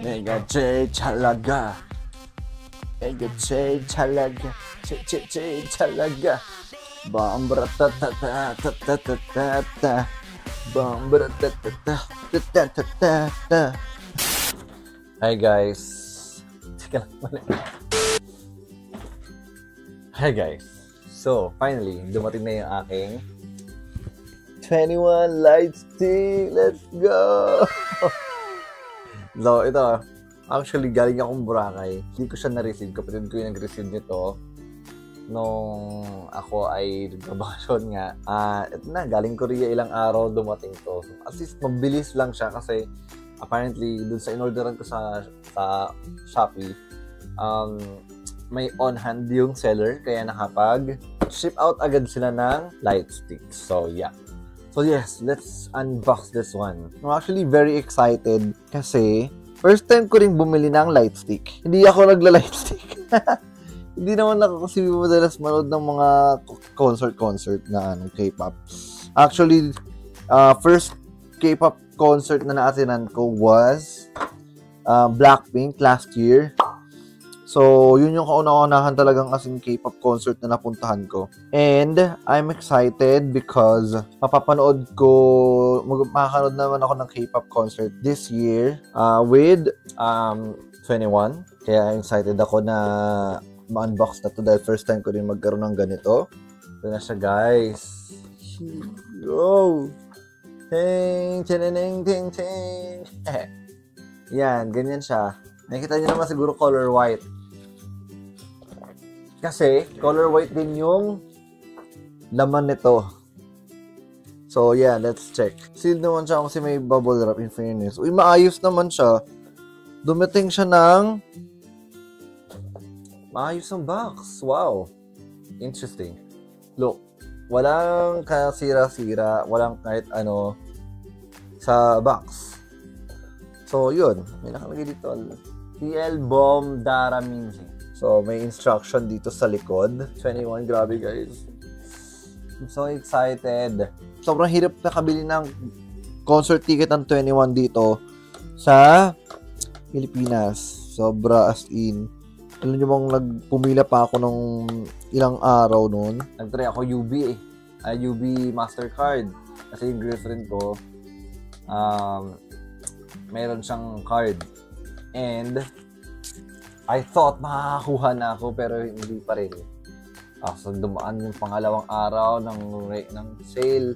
내가 제일 잘 나가. 내가 제일 잘 나가. 제일 잘 나가. 빰브라따따따따따따따. 빰브라따따따따따따따. Hi guys. Teka lang mali. Hi guys. So, finally, dumating na yung aking 21 light stick. Let's go! So, ito, actually, galing akong Boracay. Hindi ko siya na-receive. Kapatid ko yung nag-receive nito nung ako ay nagbabakasyon nga. Ito na, galing Korea, ilang araw dumating to. So, at least, mabilis lang siya kasi apparently, dun sa in-orderan ko sa Shopee, may on-hand yung seller, kaya nakapag-ship out agad sila ng light sticks. So, yeah. So, yes, let's unbox this one. I'm actually very excited kasi first time ko rin bumili ng light stick. Hindi ako nagla-light stick. Hindi naman ako kasi madalas manood ng mga concert na K-pop. Actually, first K-pop concert na naatinan ko was Blackpink last year. So, yun yung kauna-unahan talagang kasing K-pop concert na napuntahan ko. And, I'm excited because makakanood naman ako ng K-pop concert this year with 21. Kaya excited ako na ma-unbox na to dahil first time ko rin magkaroon ng ganito. Ito na siya, guys. Go! Ting, ting, ting, ting. Yan, ganyan siya. Nakikita niyo naman siguro color white. Kasi, color white din yung laman nito. So, yeah, let's check. Sealed naman siya kasi may bubble wrap in fairness. Uy, maayos naman siya. Dumating siya ng maayos ang box. Wow. Interesting. Look, walang kasira-sira, walang kahit ano sa box. So, yun. May nakalagay dito. TL Bomb Daraminji. So, may instruction dito sa likod. 21, grabe guys. I'm so excited. Sobrang hirap nakabili ng concert ticket ng 21 dito sa Pilipinas. Sobra as in. Alam nyo bang nagpumila pa ako ng ilang araw noon? Nag-try ako UB UB Mastercard. Kasi yung girlfriend ko, meron siyang card. And I thought makakakuha na ako pero hindi pa rin. So dumaan yung pangalawang araw ng sale,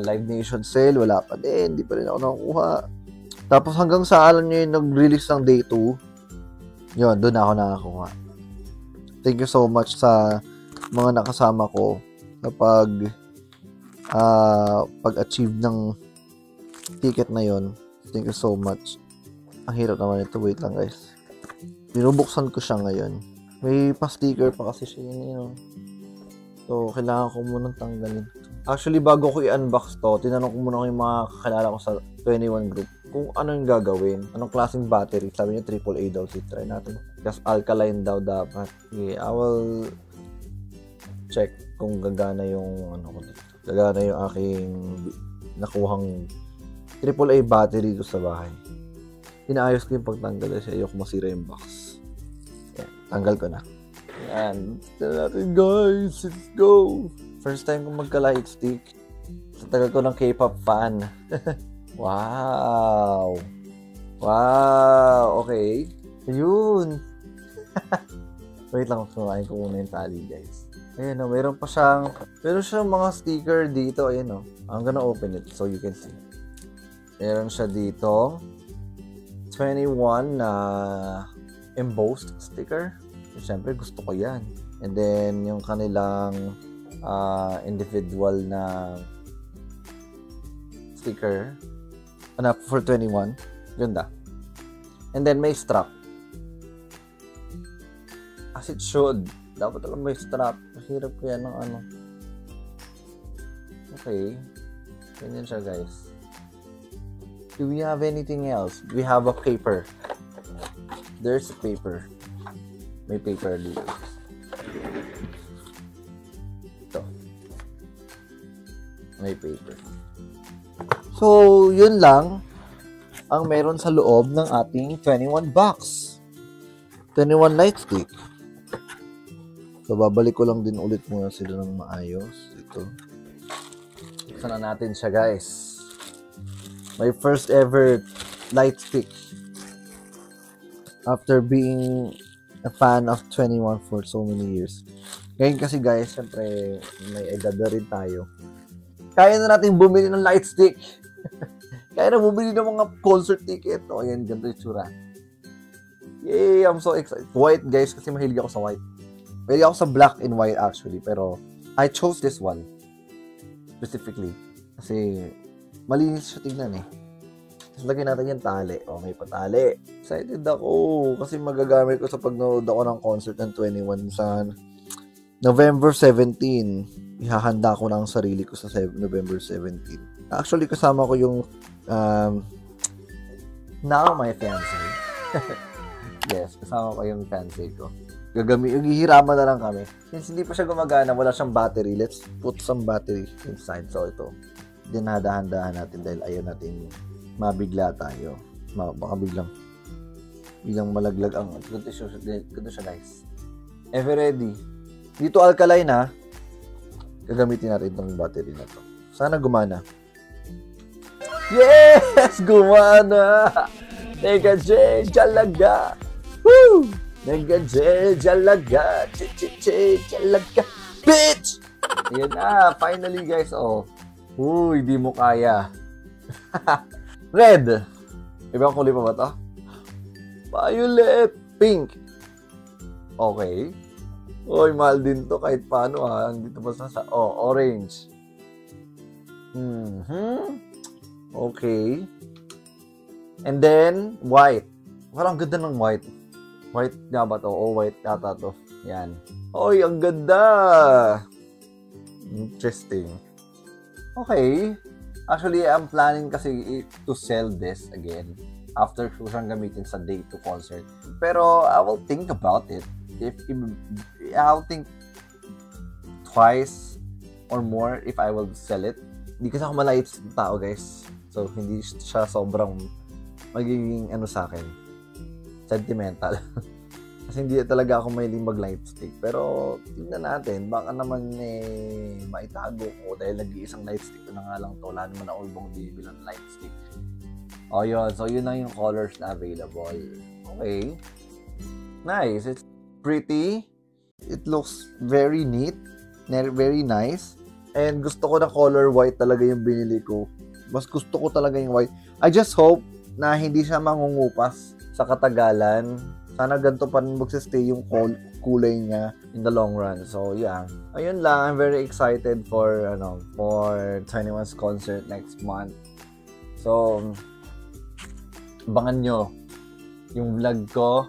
Live Nation sale, wala pa din, hindi pa rin ako nakakuha. Tapos hanggang sa alam nyo yung nag-release ng day 2, yun, doon ako nakakuha. Thank you so much sa mga nakasama ko na pag-achieve ng ticket na yun. Thank you so much. Ang hirap naman ito. Wait lang guys. Binubuksan ko siya ngayon. May pa-sticker pa kasi siya yun. So, kailangan ko munang tanggalin. Actually, bago ko i-unbox to, tinanong ko muna yung mga kakilala ko sa 21 group kung ano yung gagawin. Anong klaseng battery. Sabi niya AAA daw. So, try natin. Kasi alkaline daw dapat. Okay, I will check kung gagana yung ano ko dito. Gagana yung aking nakuhang AAA battery dito sa bahay. Inaayos ko yung pagtanggal kasi ayoko masira yung box. Yan, tanggal ko na. Yan. Tara natin guys. Let's go. First time ko magka-light stick. Sa tagal ko ng K-pop fan. Wow. Wow. Okay. Ayun. Wait lang. Sumain ko muna yung tali guys. Ayan o. Meron siyang mga sticker dito. Ayan o. I'm gonna open it so you can see. Meron siya dito. 21 na embossed sticker. Siyempre, gusto ko yan. And then, yung kanilang individual na sticker for 21. Ganda. And then, may strap. As it should. Dapat alam may strap. Hirap ko yan ng ano. Okay. Ganyan siya, guys. Do we have anything else? We have a paper. There's a paper. May paper dito. Ito. May paper. So, yun lang. ang meron sa loob ng ating 21 box. 21 light stick. So, babalik ko lang din ulit muna sila ng maayos. Ito. Buksan na natin siya, guys. My first ever light stick. After being a fan of 21 for so many years. Ngayon kasi, guys, syempre, may edad na rin tayo. Kaya na natin bumili ng light stick. Kaya na bumili ng mga concert ticket. O, yan, ganito yung tsura. Yay! I'm so excited. White, guys, kasi mahilig ako sa white. Mahilig ako sa black and white, actually. Pero, I chose this one. Specifically. Kasi, malinis siya tignan eh. Tapos, lagyan natin yung tali. O, may patali. Excited ako. Kasi magagamit ko sa pag-nood ako ng concert ng 21 sa November 17. Ihahanda ko na ang sarili ko sa November 17. Actually, kasama ko yung now my fiancé. Yes, kasama ko yung fiancé ko. Hihiraman na lang kami. Since hindi pa siya gumagana, wala siyang battery. Let's put some battery inside. So, ito. Dinahanda-handahan natin dahil ayaw natin mabigla tayo. Baka biglang malaglag ang ganito siya, guys. If ready. Dito alkaline ha. Gagamitin natin itong battery na to. Sana gumana. Yes! Gumana! Nega J, jalaga! Woo! Nega J, jalaga! Jalaga! Bitch! Yan na, finally guys, oh. Uy, di mo kaya. Red! Ibang kulay pa ba to? Violet! Pink! Okay. Uy, mahal din to kahit paano ha. Dito pa sa orange. Okay. And then, white. Parang ganda ng white. White nga ba to? Oh, white yata to. Yan. Oy, ang ganda! Interesting. Okay. Actually, I'm planning kasi to sell this again after ko siyang gamitin sa day 2 concert. Pero, I will think about it. I'll think twice or more if I will sell it. Hindi kasi ako malait na tao, guys. So, hindi siya sobrang magiging sa akin. Sentimental. Kasi hindi talaga ako mahiling mag-light stick. Pero, tingnan natin. Baka naman maitago ko dahil nag-iisang light stick ko na nga lang to. Wala naman na ulbong bibili ng light stick. O, yun. So, yun lang yung colors na available. Okay. Nice. It's pretty. It looks very neat. Very nice. And gusto ko na color white talaga yung binili ko. Mas gusto ko talaga yung white. I just hope na hindi siya mangungupas sa katagalan. Sana ganito pa rin magsistay yung kulay niya in the long run. So, yeah. Ayun lang. I'm very excited for 21's concert next month. So, abangan nyo yung vlog ko.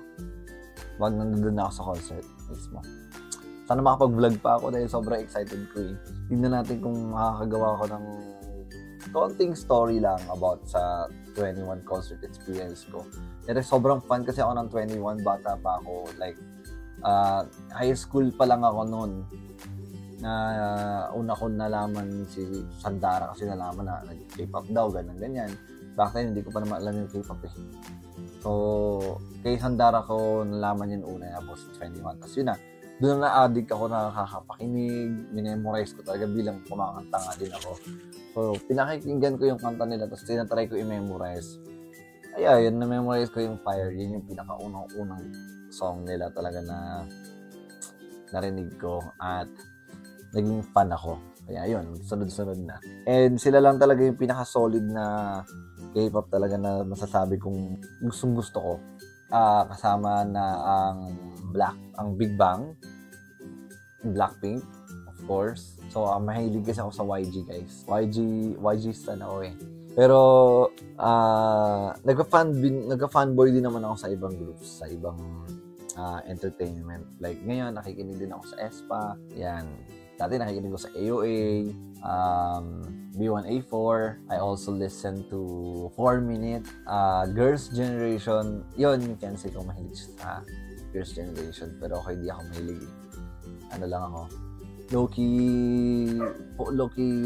Wag nandun na ako sa concert mismo. Sana makapag-vlog pa ako dahil sobrang excited ko eh. Tingnan natin kung makakagawa ko ng konting story lang about sa 21 concert experience ko. Pero sobrang fun kasi ako ng 21, bata pa ako. Like, high school pa lang ako noon. Na una ko nalaman si Sandara kasi nalaman na nag-K-pop daw, ganyan. Back then, hindi ko pa naman alam yung K-pop eh. So, kay Sandara ko nalaman yun una, tapos 21. Tapos yun na, doon na addict ako na nakakapakinig, minemorize ko talaga bilang kumakanta nga din ako. So, pinakikinggan ko yung kanta nila, tapos tinatry ko i-memorize. Ay, yun, na-memorize ko yung Fire. Yun yung pinakaunang-unang song nila talaga na narinig ko at naging fan ako. Kaya yun, sunod-sunod na. And sila lang talaga yung pinaka-solid na K-pop talaga na masasabi kong gustong-gusto ko. Kasama na ang Big Bang, Blackpink, of course. So, mahilig kasi ako sa YG, guys. YG stan ako eh. Pero, nagka-fanboy din naman ako sa ibang groups, sa ibang entertainment. Like, ngayon, nakikinig din ako sa aespa. Yan. Dati nakikinig ko sa AOA, B1A4. I also listen to 4 Minute, Girls' Generation. Yun, you can say kung mahilig sa Girls' Generation. Pero ako hindi ako mahilig. Ano lang ako. Low-key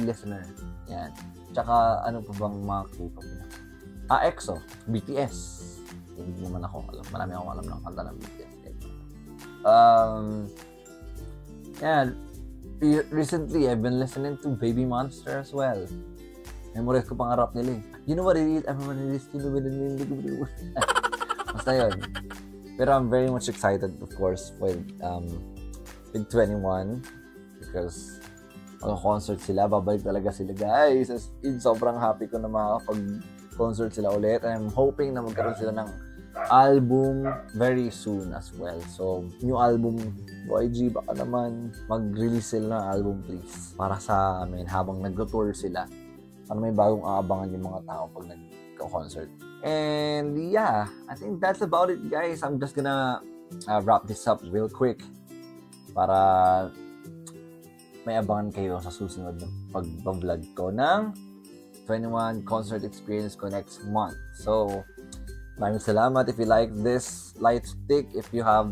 listener. Yan. Tsaka, ano pa bang mga K-pop na? EXO, BTS. Hindi naman ako alam. Marami akong alam ng kanta ng BTS. Yeah, recently, I've been listening to Baby Monster as well. Memorize ko pang rap nila eh. You know what it is? I'm gonna listen to it. Basta yun. Pero I'm very much excited, of course, with Big 21 because mag-concert sila. Babalik talaga sila, guys. As in, sobrang happy ko na makakapag-concert sila ulit. And I'm hoping na magkaroon sila ng album very soon as well. So, new album, YG, baka naman mag-release sila ng album, please. Para sa amin, habang nag-tour sila. Para may bagong aabangan yung mga tao pag nag-concert. And yeah, I think that's about it, guys. I'm just gonna wrap this up real quick para may abangan kayo sa susunod na pag-vlog ko ng 21 concert experience ko next month. So, maraming salamat. If you like this light stick, if you have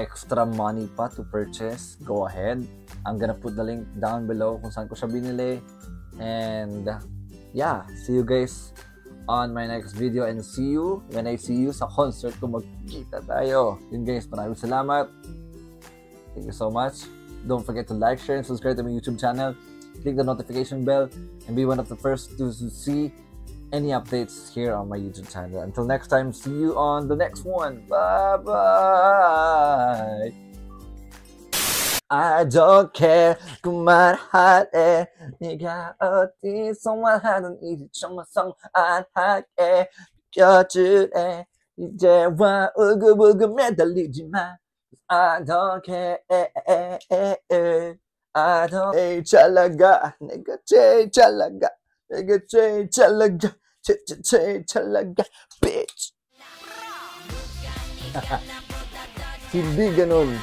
extra money pa to purchase, go ahead. I'm gonna put the link down below kung saan ko siya binili. And yeah, see you guys on my next video and see you when I see you sa concert ko. Magkita tayo. Yun guys, maraming salamat. Thank you so much. Don't forget to like, share, and subscribe to my YouTube channel. Click the notification bell and be one of the first to see any updates here on my YouTube channel. Until next time, see you on the next one. Bye-bye! I don't care kung marahate 네가 어디서 말하든 이제 정말성 안 할게 껴줄래 이제와 울긋불긋 매달리지 마 I don't care I don't care 찰나가 내가 제일 찰나가 내가 제일 찰나가 제일 찰나가 bitch hindi ganun